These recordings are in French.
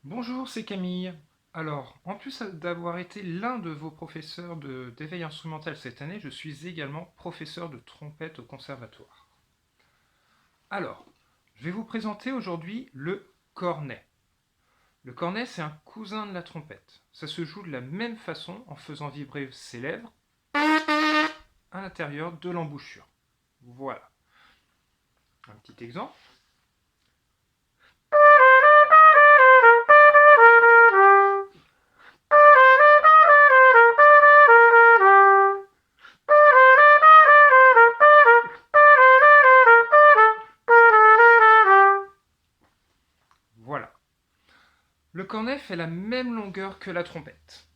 Bonjour, c'est Camille. Alors, en plus d'avoir été l'un de vos professeurs d'éveil instrumental cette année, je suis également professeur de trompette au conservatoire. Alors, je vais vous présenter aujourd'hui le cornet. Le cornet, c'est un cousin de la trompette. Ça se joue de la même façon en faisant vibrer ses lèvres à l'intérieur de l'embouchure. Voilà. Un petit exemple. Voilà. Le cornet fait la même longueur que la trompette.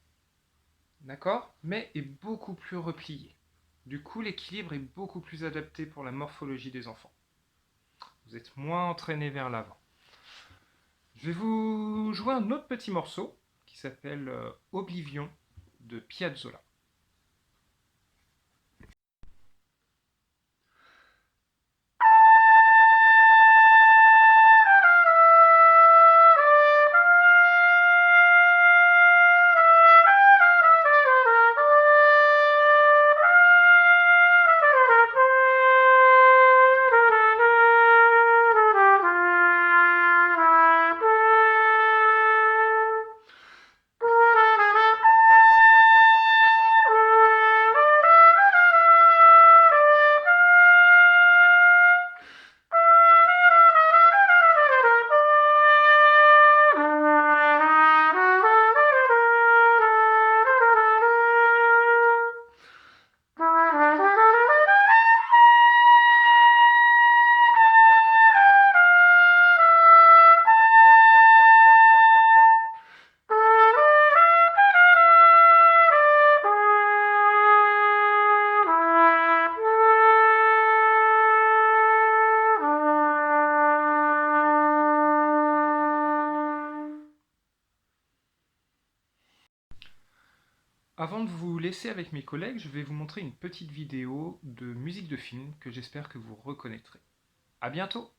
D'accord? Mais est beaucoup plus replié. Du coup, l'équilibre est beaucoup plus adapté pour la morphologie des enfants. Vous êtes moins entraîné vers l'avant. Je vais vous jouer un autre petit morceau qui s'appelle Oblivion de Piazzolla. Avant de vous laisser avec mes collègues, je vais vous montrer une petite vidéo de musique de film que j'espère que vous reconnaîtrez. A bientôt!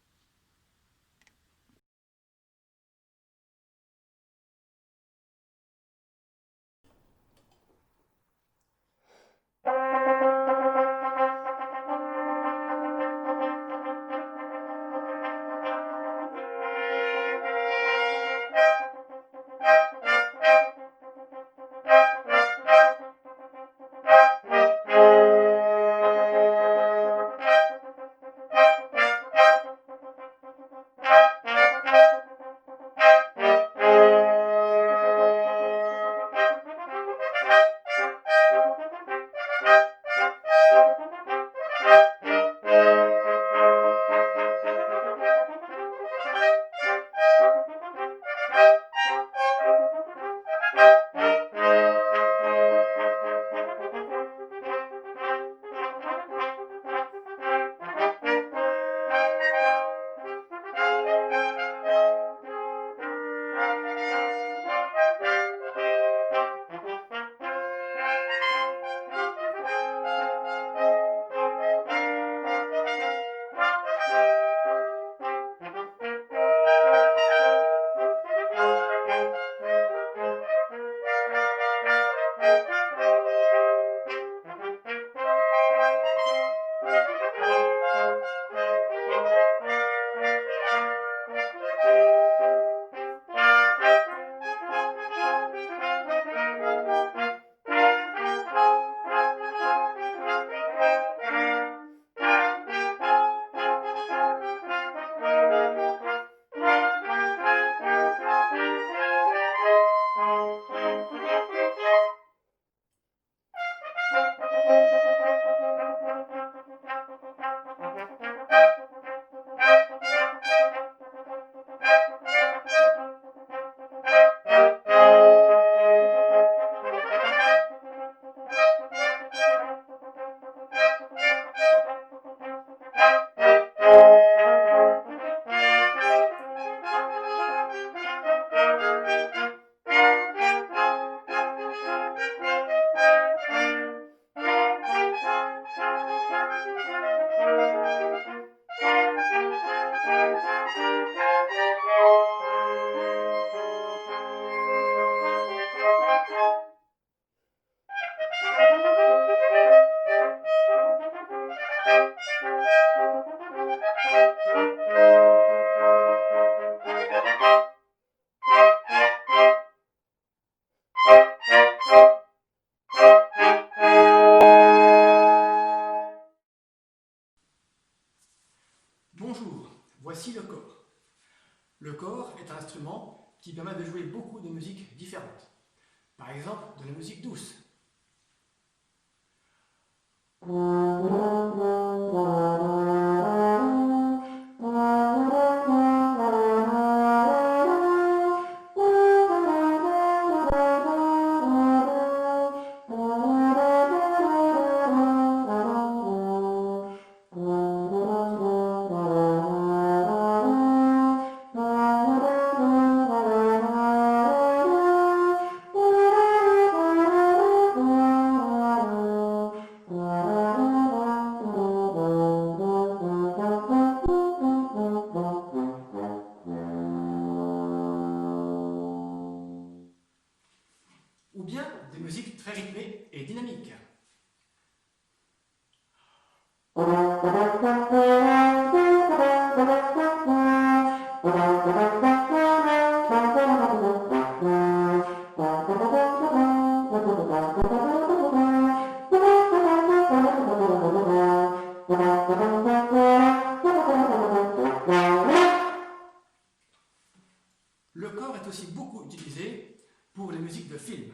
différentes. Par exemple, de la musique douce. Ou bien des musiques très rythmées et dynamiques. Le corps est aussi beaucoup utilisé pour les musiques de films.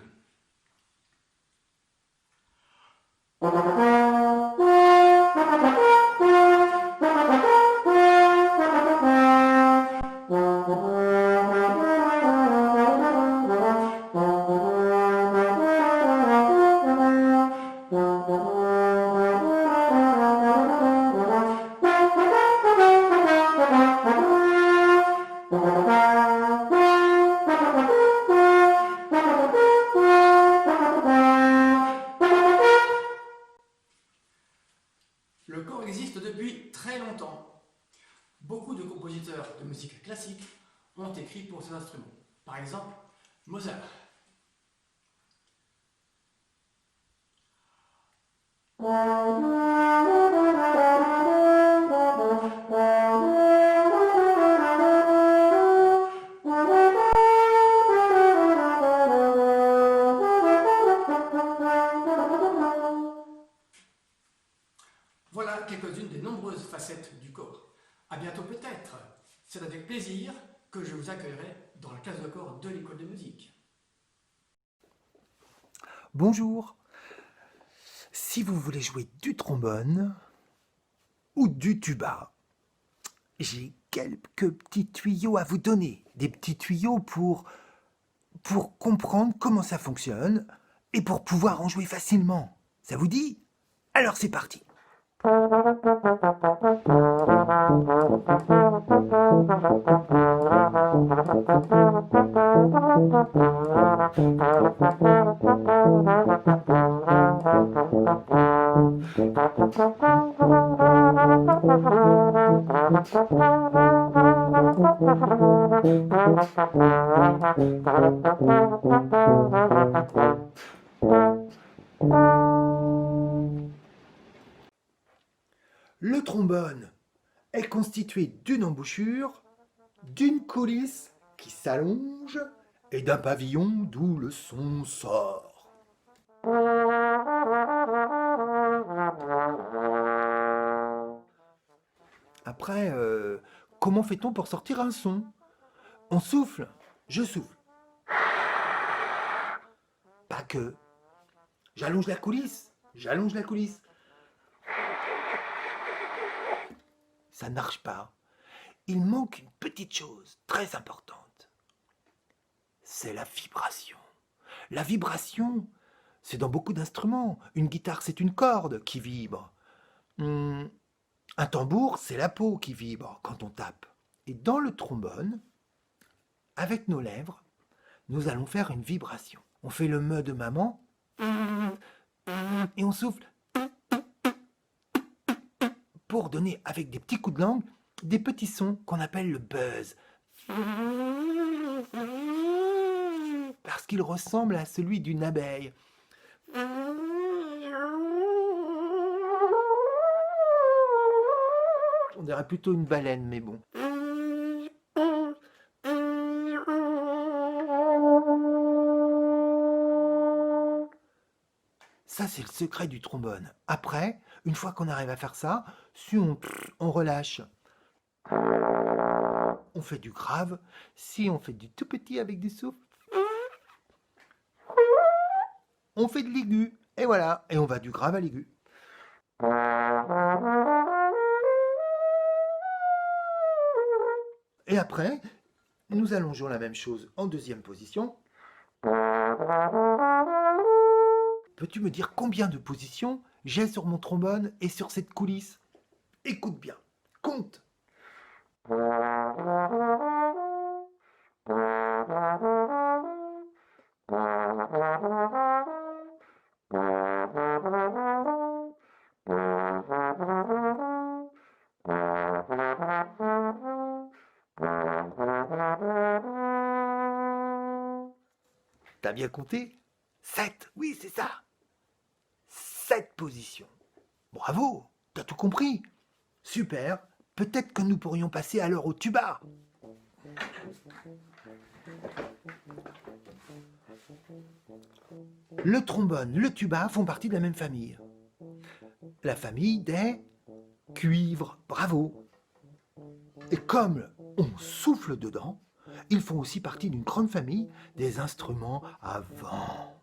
Le corps existe depuis très longtemps. Beaucoup de compositeurs de musique classique ont écrit pour ces instruments. Par exemple, Mozart. Voilà quelques-unes des nombreuses facettes du corps. À bientôt peut-être. C'est avec plaisir que je vous accueillerai dans la classe de corps de l'école de musique. Bonjour. Si vous voulez jouer du trombone ou du tuba, j'ai quelques petits tuyaux à vous donner. Des petits tuyaux pour comprendre comment ça fonctionne et pour pouvoir en jouer facilement. Ça vous dit? Alors c'est parti. Le trombone est constitué d'une embouchure, d'une coulisse qui s'allonge et d'un pavillon d'où le son sort. Après, comment fait-on pour sortir un son? On souffle, je souffle. Pas que. J'allonge la coulisse, j'allonge la coulisse. Ça ne marche pas. Il manque une petite chose très importante. C'est la vibration. La vibration, c'est dans beaucoup d'instruments. Une guitare, c'est une corde qui vibre. Un tambour, c'est la peau qui vibre quand on tape. Et dans le trombone, avec nos lèvres, nous allons faire une vibration. On fait le me de maman et on souffle pour donner avec des petits coups de langue des petits sons qu'on appelle le buzz. Parce qu'il ressemble à celui d'une abeille. On dirait plutôt une baleine, mais bon. Ça, c'est le secret du trombone. Après, une fois qu'on arrive à faire ça, si on relâche. On fait du grave. Si on fait du tout petit avec du souffle, on fait de l'aigu. Et voilà, et on va du grave à l'aigu. Et après, nous allongeons la même chose en deuxième position. Peux-tu me dire combien de positions j'ai sur mon trombone et sur cette coulisse? Écoute bien, compte. T'as bien compté? 7, oui, c'est ça. 7 positions. Bravo, t'as tout compris. Super, peut-être que nous pourrions passer alors au tuba. Le trombone, le tuba font partie de la même famille. La famille des cuivres, bravo. Et comme on souffle dedans, ils font aussi partie d'une grande famille des instruments à vent.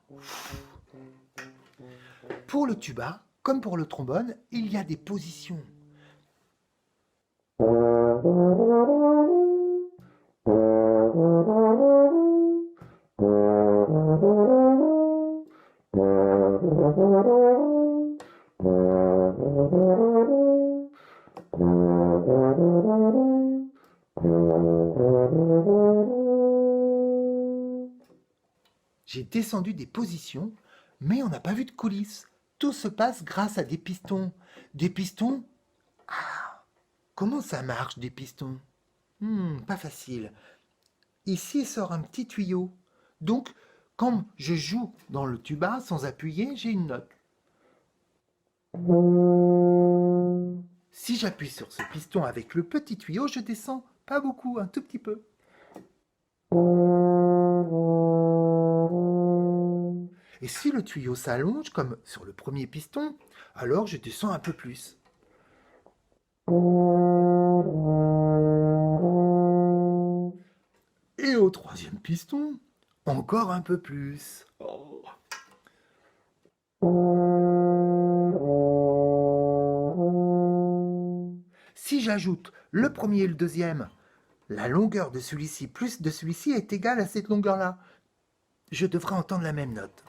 Pour le tuba, comme pour le trombone, il y a des positions. J'ai descendu des positions, mais on n'a pas vu de coulisses. Tout se passe grâce à des pistons. Des pistons? Ah, comment ça marche, des pistons? Pas facile. Ici sort un petit tuyau. Donc, quand je joue dans le tuba sans appuyer, j'ai une note. Si j'appuie sur ce piston avec le petit tuyau, je descends pas beaucoup, un tout petit peu. Et si le tuyau s'allonge, comme sur le premier piston, alors je descends un peu plus. Et au troisième piston, encore un peu plus. Si j'ajoute le premier et le deuxième, la longueur de celui-ci plus de celui-ci est égale à cette longueur-là. Je devrais entendre la même note.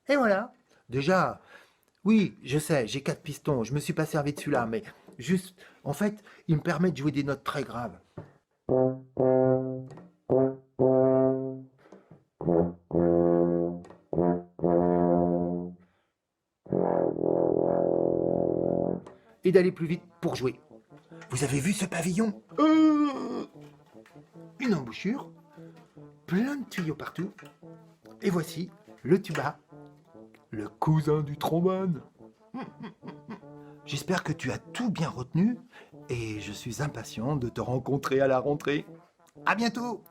Et voilà. Déjà, oui, je sais, j'ai 4 pistons, je me suis pas servi de celui-là, mais juste, en fait, il me permet de jouer des notes très graves. Et d'aller plus vite pour jouer. Vous avez vu ce pavillon? Une embouchure, plein de tuyaux partout. Et voici le tuba, le cousin du trombone. J'espère que tu as tout bien retenu et je suis impatient de te rencontrer à la rentrée. À bientôt!